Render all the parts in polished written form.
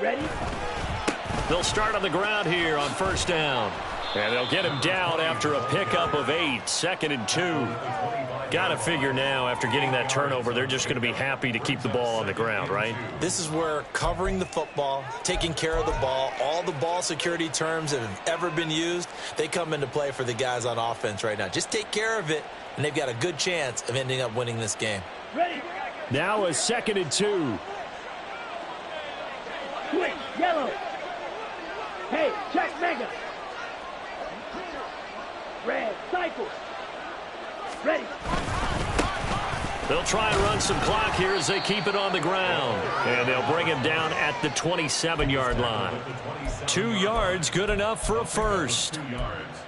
Ready? They'll start on the ground here on first down. And they'll get him down after a pickup of 8, 2nd and 2. Got to figure now, after getting that turnover, they're just going to be happy to keep the ball on the ground, right? This is where covering the football, taking care of the ball, all the ball security terms that have ever been used, they come into play for the guys on offense right now. Just take care of it, and they've got a good chance of ending up winning this game. Ready? Now a 2nd and 2. Switch, yellow. Hey, check mega. Red, cycle. Ready. They'll try and run some clock here as they keep it on the ground. And they'll bring him down at the 27-yard line. 2 yards, good enough for a first.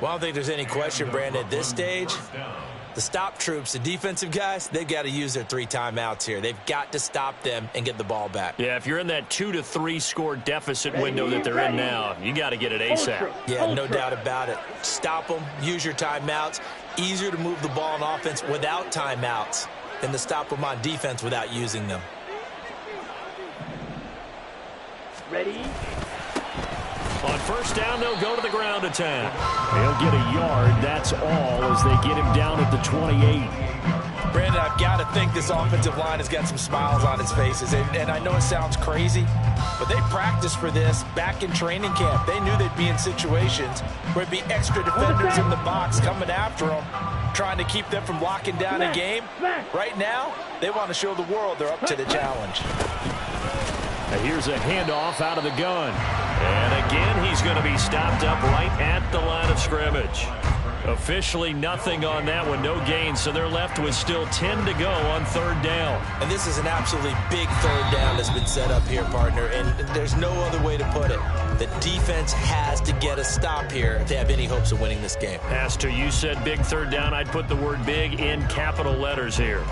Well, I don't think there's any question, Brandon, at this stage, the stop troops, the defensive guys, they've got to use their 3 timeouts here. They've got to stop them and get the ball back. Yeah, if you're in that 2 to 3 score deficit window that they're in now, you got to get it ASAP. Yeah, no doubt about it. Stop them, use your timeouts. Easier to move the ball on offense without timeouts than to stop them on defense without using them. Ready? On first down, they'll go to the ground attack. They'll get a yard, that's all, as they get him down at the 28. Brandon, I've got to think this offensive line has got some smiles on its faces. And I know it sounds crazy, but they practiced for this back in training camp. They knew they'd be in situations where it'd be extra defenders in the box coming after them, trying to keep them from locking down a game. Right now, they want to show the world they're up to the challenge. Now here's a handoff out of the gun. And again, he's going to be stopped up right at the line of scrimmage. Officially nothing on that one, no gain, so they're left with still 10 to go on third down. And this is an absolutely big third down that's been set up here, partner, and there's no other way to put it. The defense has to get a stop here if they have any hopes of winning this game. Pastor, you said big third down. I'd put the word big in capital letters here.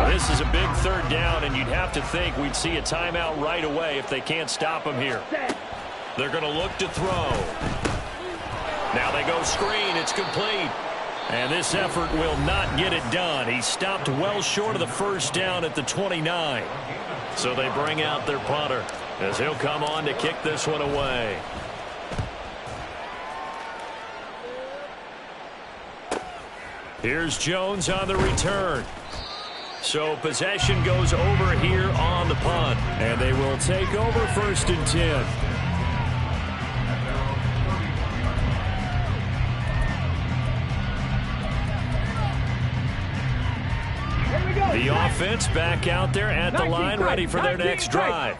This is a big third down, and you'd have to think we'd see a timeout right away if they can't stop him here. They're going to look to throw. Now they go screen. It's complete. And this effort will not get it done. He stopped well short of the first down at the 29. So they bring out their punter as he'll come on to kick this one away. Here's Jones on the return. So possession goes over here on the punt. And they will take over 1st and 10. The offense back out there at the line, ready for their next drive.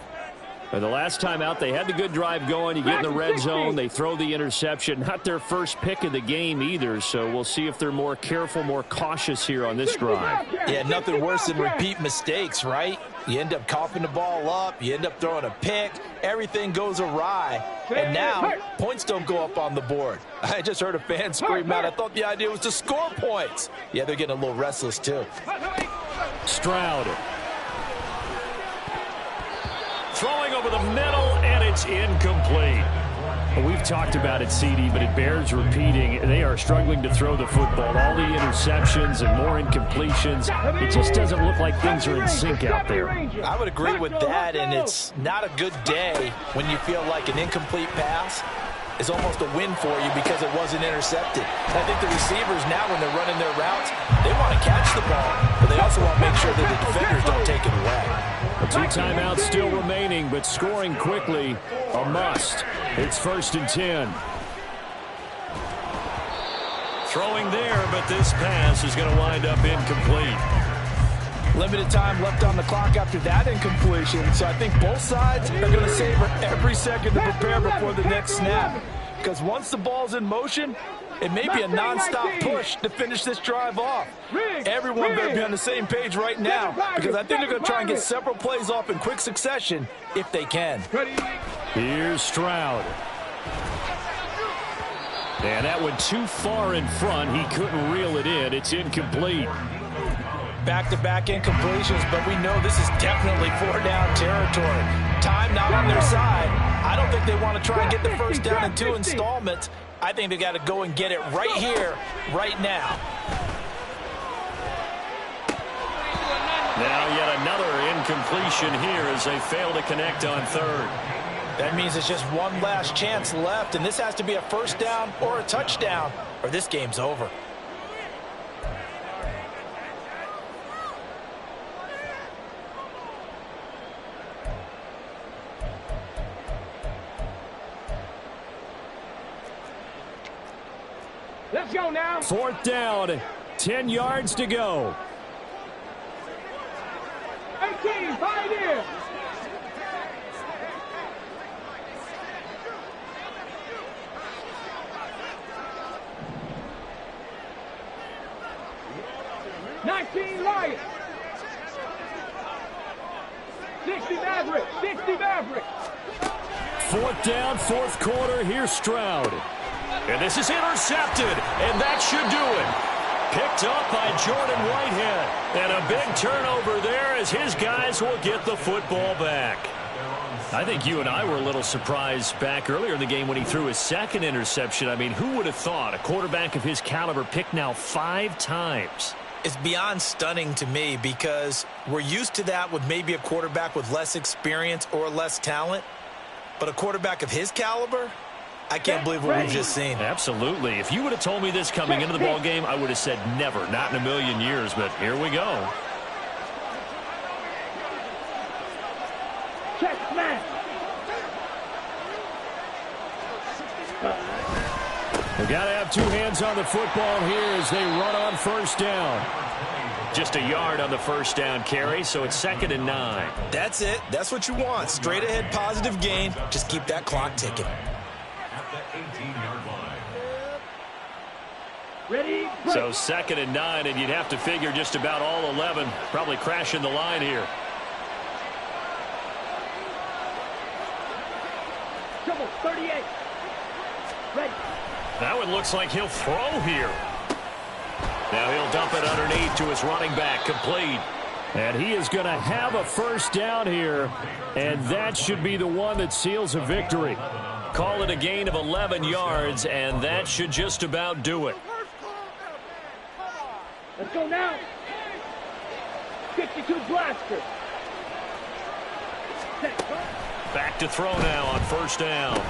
The last time out, they had the good drive going. You get in the red zone, they throw the interception. Not their first pick of the game either, so we'll see if they're more careful, more cautious here on this drive. Yeah, nothing worse than repeat mistakes, right? You end up coughing the ball up, you end up throwing a pick, everything goes awry, and now points don't go up on the board. I just heard a fan scream out, I thought the idea was to score points. Yeah, they're getting a little restless too. Stroud. Throwing over the middle, and it's incomplete. We've talked about it, CD, but it bears repeating. They are struggling to throw the football. All the interceptions and more incompletions. It just doesn't look like things are in sync out there. I would agree with that, and it's not a good day when you feel like an incomplete pass is almost a win for you because it wasn't intercepted. And I think the receivers now, when they're running their routes, they want to catch the ball, but they also want to make sure that the defenders don't take it away. 2 timeouts still remaining, but scoring quickly, a must. It's 1st and 10. Throwing there, but this pass is going to wind up incomplete. Limited time left on the clock after that incompletion, so I think both sides are going to savor every second to prepare before the next snap. Because once the ball's in motion, It may be a nonstop push to finish this drive off. Everyone better be on the same page right now because I think they're going to try and get several plays off in quick succession if they can. Here's Stroud. And that went too far in front. He couldn't reel it in. It's incomplete. Back-to-back incompletions, but we know this is definitely 4-down territory. Time not on their side. I don't think they want to try and get the first down in 2 installments. I think they got to go and get it right here, right now. Now yet another incompletion here as they fail to connect on third. That means it's just one last chance left, and this has to be a first down or a touchdown, or this game's over. Let's go now. 4th down, 10 yards to go. 18, Pioneer. Lions. 60 Maverick. 60 Maverick. 4th down, 4th quarter. Here's Stroud. And this is intercepted, and that should do it. Picked up by Jordan Whitehead. And a big turnover there as his guys will get the football back. I think you and I were a little surprised back earlier in the game when he threw his 2nd interception. I mean, who would have thought a quarterback of his caliber picked now 5 times? It's beyond stunning to me because we're used to that with maybe a quarterback with less experience or less talent. But a quarterback of his caliber, I can't believe what we've just seen. Absolutely. If you would have told me this coming into the ballgame, I would have said never, not in a million years. But here we go. Check smash. We've got to have 2 hands on the football here as they run on 1st down. Just a yard on the 1st down carry, so it's 2nd and 9. That's it. That's what you want. Straight ahead positive gain. Just keep that clock ticking. Ready? So 2nd and 9, and you'd have to figure just about all 11 probably crashing the line here. Double 38. Ready. Now it looks like he'll throw here. Now he'll dump it underneath to his running back, complete. And he is going to have a 1st down here, and that should be the one that seals a victory. Call it a gain of 11 yards, and that should just about do it. Let's go now. 62 blaster. Back to throw now on 1st down.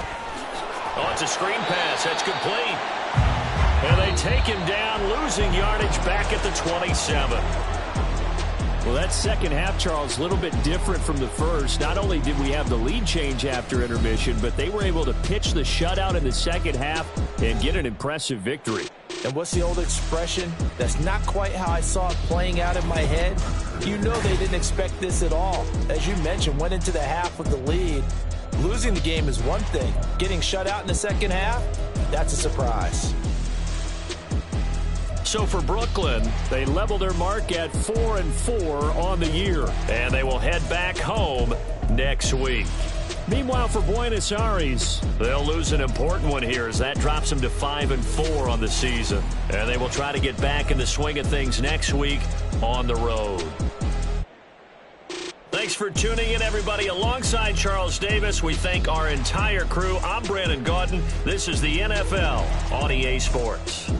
Oh, it's a screen pass. That's complete. And they take him down, losing yardage back at the 27. Well, that 2nd half, Charles, a little bit different from the first. Not only did we have the lead change after intermission, but they were able to pitch the shutout in the 2nd half and get an impressive victory. And what's the old expression? That's not quite how I saw it playing out in my head. You know they didn't expect this at all. As you mentioned, went into the half with the lead. Losing the game is one thing. Getting shut out in the 2nd half, that's a surprise. So for Brooklyn, they level their mark at 4-4 on the year. And they will head back home next week. Meanwhile, for Buenos Aires, they'll lose an important one here as that drops them to 5-4 on the season. And they will try to get back in the swing of things next week on the road. Thanks for tuning in, everybody. Alongside Charles Davis, we thank our entire crew. I'm Brandon Gaudin. This is the NFL on EA Sports.